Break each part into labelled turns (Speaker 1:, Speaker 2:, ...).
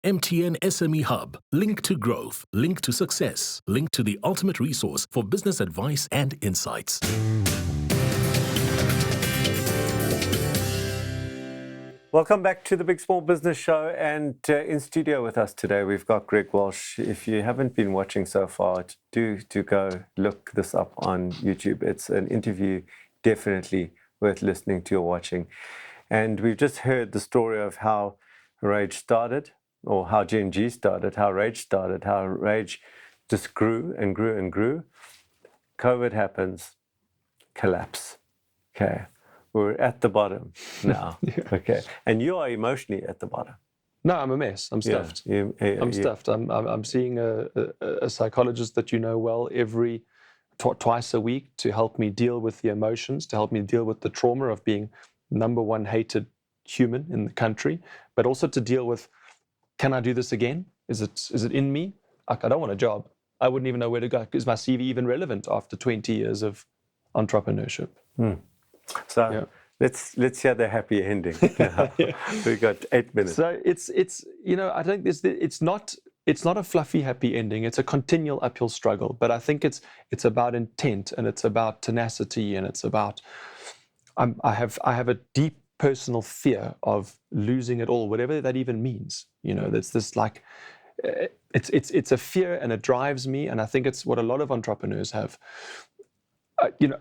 Speaker 1: MTN SME Hub. Link to growth. Link to success. Link to the ultimate resource for business advice and insights.
Speaker 2: Welcome back to the Big Small Business Show, and in studio with us today we've got Greg Walsh. If you haven't been watching so far, do go look this up on YouTube. It's an interview definitely worth listening to or watching. And we've just heard the story of how Rage started, or how Gen.G started, how Rage started, how Rage just grew and grew and grew. COVID happens, collapse. Okay. We're at the bottom now.
Speaker 3: Yeah.
Speaker 2: Okay. And you are emotionally at the bottom.
Speaker 3: No, I'm a mess. I'm stuffed. I'm stuffed. I'm seeing a psychologist that you know well every twice a week to help me deal with the emotions, to help me deal with the trauma of being number one hated human in the country, but also to deal with, can I do this again? Is it in me? I don't want a job. I wouldn't even know where to go. Is my CV even relevant after 20 years of entrepreneurship?
Speaker 2: So let's hear the happy ending. We've got 8 minutes.
Speaker 3: So it's I think it's not a fluffy happy ending. It's a continual uphill struggle. But I think it's about intent, and it's about tenacity, and it's about I have a deep personal fear of losing it all, whatever that even means. That's this like it's a fear, and it drives me. And I think it's what a lot of entrepreneurs have.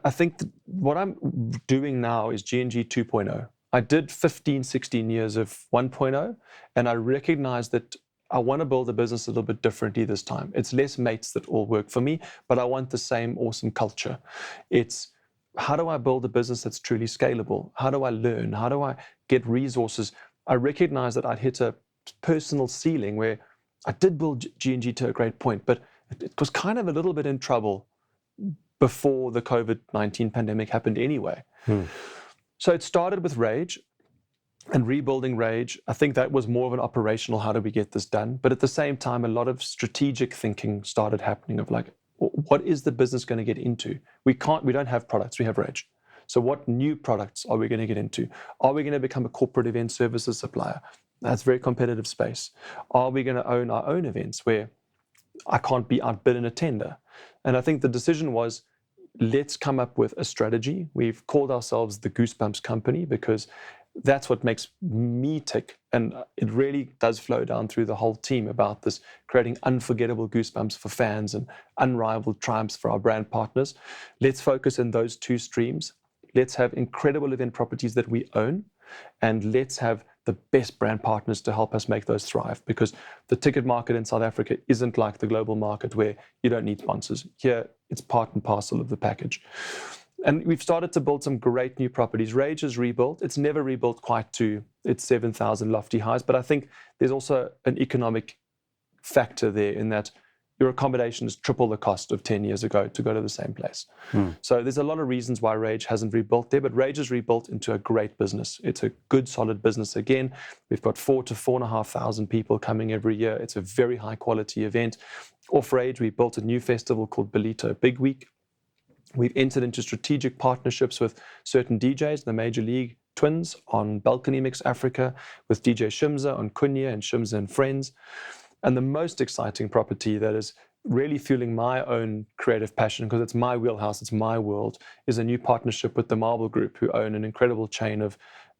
Speaker 3: I think what I'm doing now is G&G 2.0. I did 15, 16 years of 1.0, and I recognize that I want to build a business a little bit differently this time. It's less mates that all work for me, but I want the same awesome culture. It's how do I build a business that's truly scalable? How do I learn? How do I get resources? I recognize that I'd hit a personal ceiling where I did build G&G to a great point, but it was kind of a little bit in trouble before the COVID-19 pandemic happened anyway. So it started with Rage and rebuilding Rage. I think that was more of an operational, how do we get this done? But at the same time, a lot of strategic thinking started happening of like, what is the business going to get into? We don't have products, we have Rage. So what new products are we going to get into? Are we going to become a corporate event services supplier? That's a very competitive space. Are we going to own our own events where I can't be outbid in a tender? And I think the decision was, let's come up with a strategy. We've called ourselves the Goosebumps Company because that's what makes me tick. And it really does flow down through the whole team about this, creating unforgettable goosebumps for fans and unrivaled triumphs for our brand partners. Let's focus in those two streams. Let's have incredible event properties that we own, and let's have the best brand partners to help us make those thrive, because the ticket market in South Africa isn't like the global market where you don't need sponsors. Here, it's part and parcel of the package. And we've started to build some great new properties. Rage is rebuilt. It's never rebuilt quite to its 7,000 lofty highs, but I think there's also an economic factor there in that your accommodation is triple the cost of 10 years ago to go to the same place. So there's a lot of reasons why Rage hasn't rebuilt there, but Rage is rebuilt into a great business. It's a good, solid business again. We've got 4,000 to 4,500 people coming every year. It's a very high quality event. Off Rage, we built a new festival called Belito Big Week. We've entered into strategic partnerships with certain DJs, the Major League Twins on Balcony Mix Africa, with DJ Shimza on Kunya and Shimza and Friends. And the most exciting property that is really fueling my own creative passion, because it's my wheelhouse, it's my world, is a new partnership with the Marble Group, who own an incredible chain of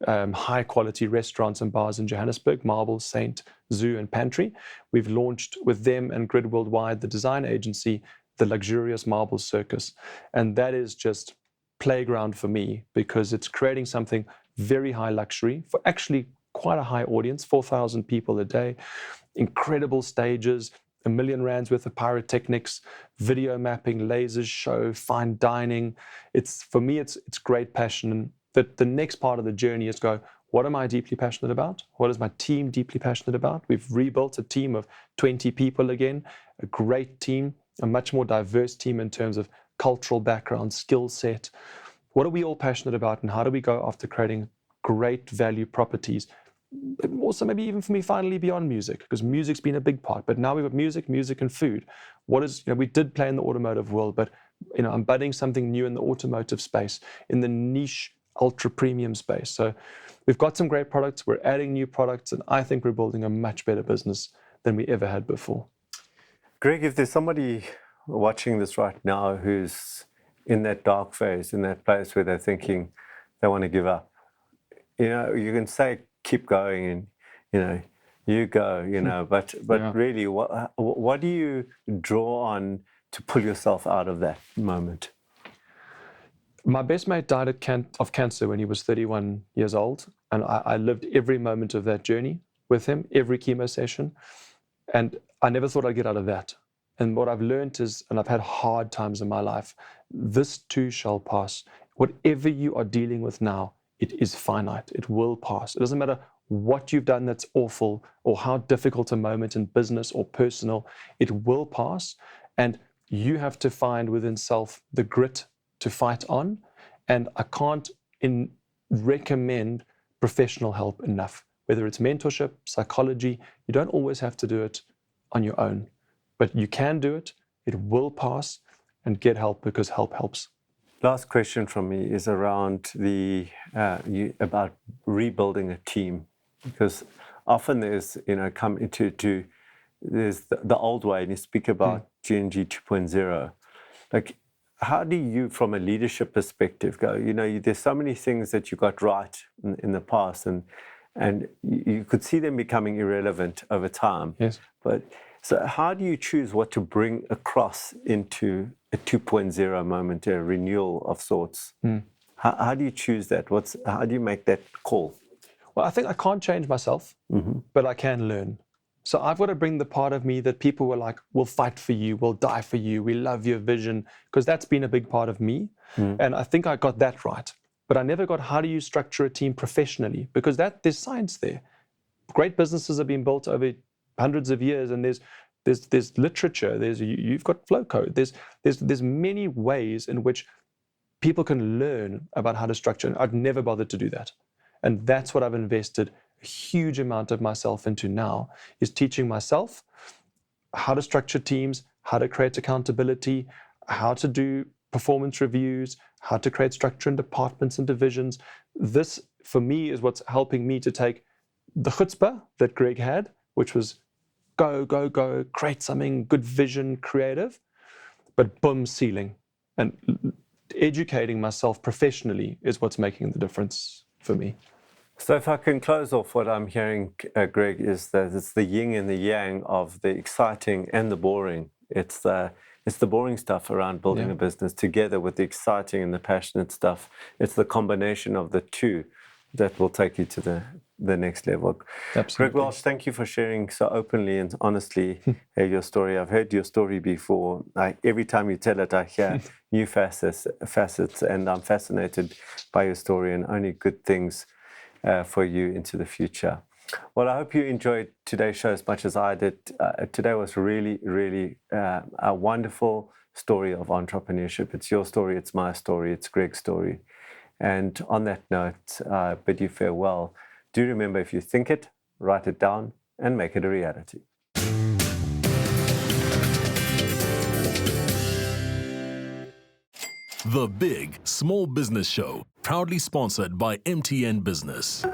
Speaker 3: high-quality restaurants and bars in Johannesburg, Marble, Saint, Zoo, and Pantry. We've launched with them and Grid Worldwide, the design agency, the luxurious Marble Circus. And that is just playground for me, because it's creating something very high luxury for actually quite a high audience, 4,000 people a day, incredible stages, R1 million worth of pyrotechnics, video mapping, lasers show, fine dining. For me, it's great passion. And the next part of the journey is what am I deeply passionate about? What is my team deeply passionate about? We've rebuilt a team of 20 people again, a great team, a much more diverse team in terms of cultural background, skill set. What are we all passionate about, and how do we go after creating great value properties? Also, maybe even for me, finally beyond music, because music's been a big part. But now we've got music, and food. We did play in the automotive world, but I'm budding something new in the automotive space, in the niche ultra premium space. So we've got some great products, we're adding new products, and I think we're building a much better business than we ever had before.
Speaker 2: Greg, if there's somebody watching this right now who's in that dark phase, in that place where they're thinking they want to give up, you can say, keep going, and, you go, but
Speaker 3: Yeah.
Speaker 2: really, what do you draw on to pull yourself out of that moment?
Speaker 3: My best mate died of cancer when he was 31 years old, and I lived every moment of that journey with him, every chemo session, and I never thought I'd get out of that. And what I've learned is, and I've had hard times in my life, this too shall pass. Whatever you are dealing with now, it is finite. It will pass. It doesn't matter what you've done that's awful or how difficult a moment in business or personal, it will pass. And you have to find within self the grit to fight on. And I can't recommend professional help enough, whether it's mentorship, psychology. You don't always have to do it on your own, but you can do it. It will pass, and get help, because help helps.
Speaker 2: Last question from me is around about rebuilding a team, because often there's there's the old way, and you speak about G&G 2.0. Like, how do you, from a leadership perspective, go? There's so many things that you got right in the past, and you could see them becoming irrelevant over time.
Speaker 3: Yes.
Speaker 2: But so how do you choose what to bring across into a 2.0 moment, a renewal of sorts? How do you choose that? How do you make that call?
Speaker 3: Well, I think I can't change myself, but I can learn. So I've got to bring the part of me that people were like, we'll fight for you, we'll die for you, we love your vision, because that's been a big part of me. And I think I got that right. But I never got, how do you structure a team professionally? Because there's science there. Great businesses have been built over hundreds of years, and there's literature, you've got flow code, there's many ways in which people can learn about how to structure. And I'd never bothered to do that. And that's what I've invested a huge amount of myself into now, is teaching myself how to structure teams, how to create accountability, how to do performance reviews, how to create structure in departments and divisions. This, for me, is what's helping me to take the chutzpah that Greg had, which was go, create something, good vision, creative, but boom, ceiling. And educating myself professionally is what's making the difference for me.
Speaker 2: So if I can close off, what I'm hearing, Greg, is that it's the yin and the yang of the exciting and the boring. It's the boring stuff around building a business together with the exciting and the passionate stuff. It's the combination of the two that will take you to the next level.
Speaker 3: Absolutely.
Speaker 2: Greg Welsh, thank you for sharing so openly and honestly your story. I've heard your story before. Every time you tell it, I hear new facets, and I'm fascinated by your story, and only good things for you into the future. Well, I hope you enjoyed today's show as much as I did. Today was really, really a wonderful story of entrepreneurship. It's your story, it's my story, it's Greg's story. And on that note, I bid you farewell. Do remember, if you think it, write it down and make it a reality.
Speaker 1: The Big Small Business Show, proudly sponsored by MTN Business.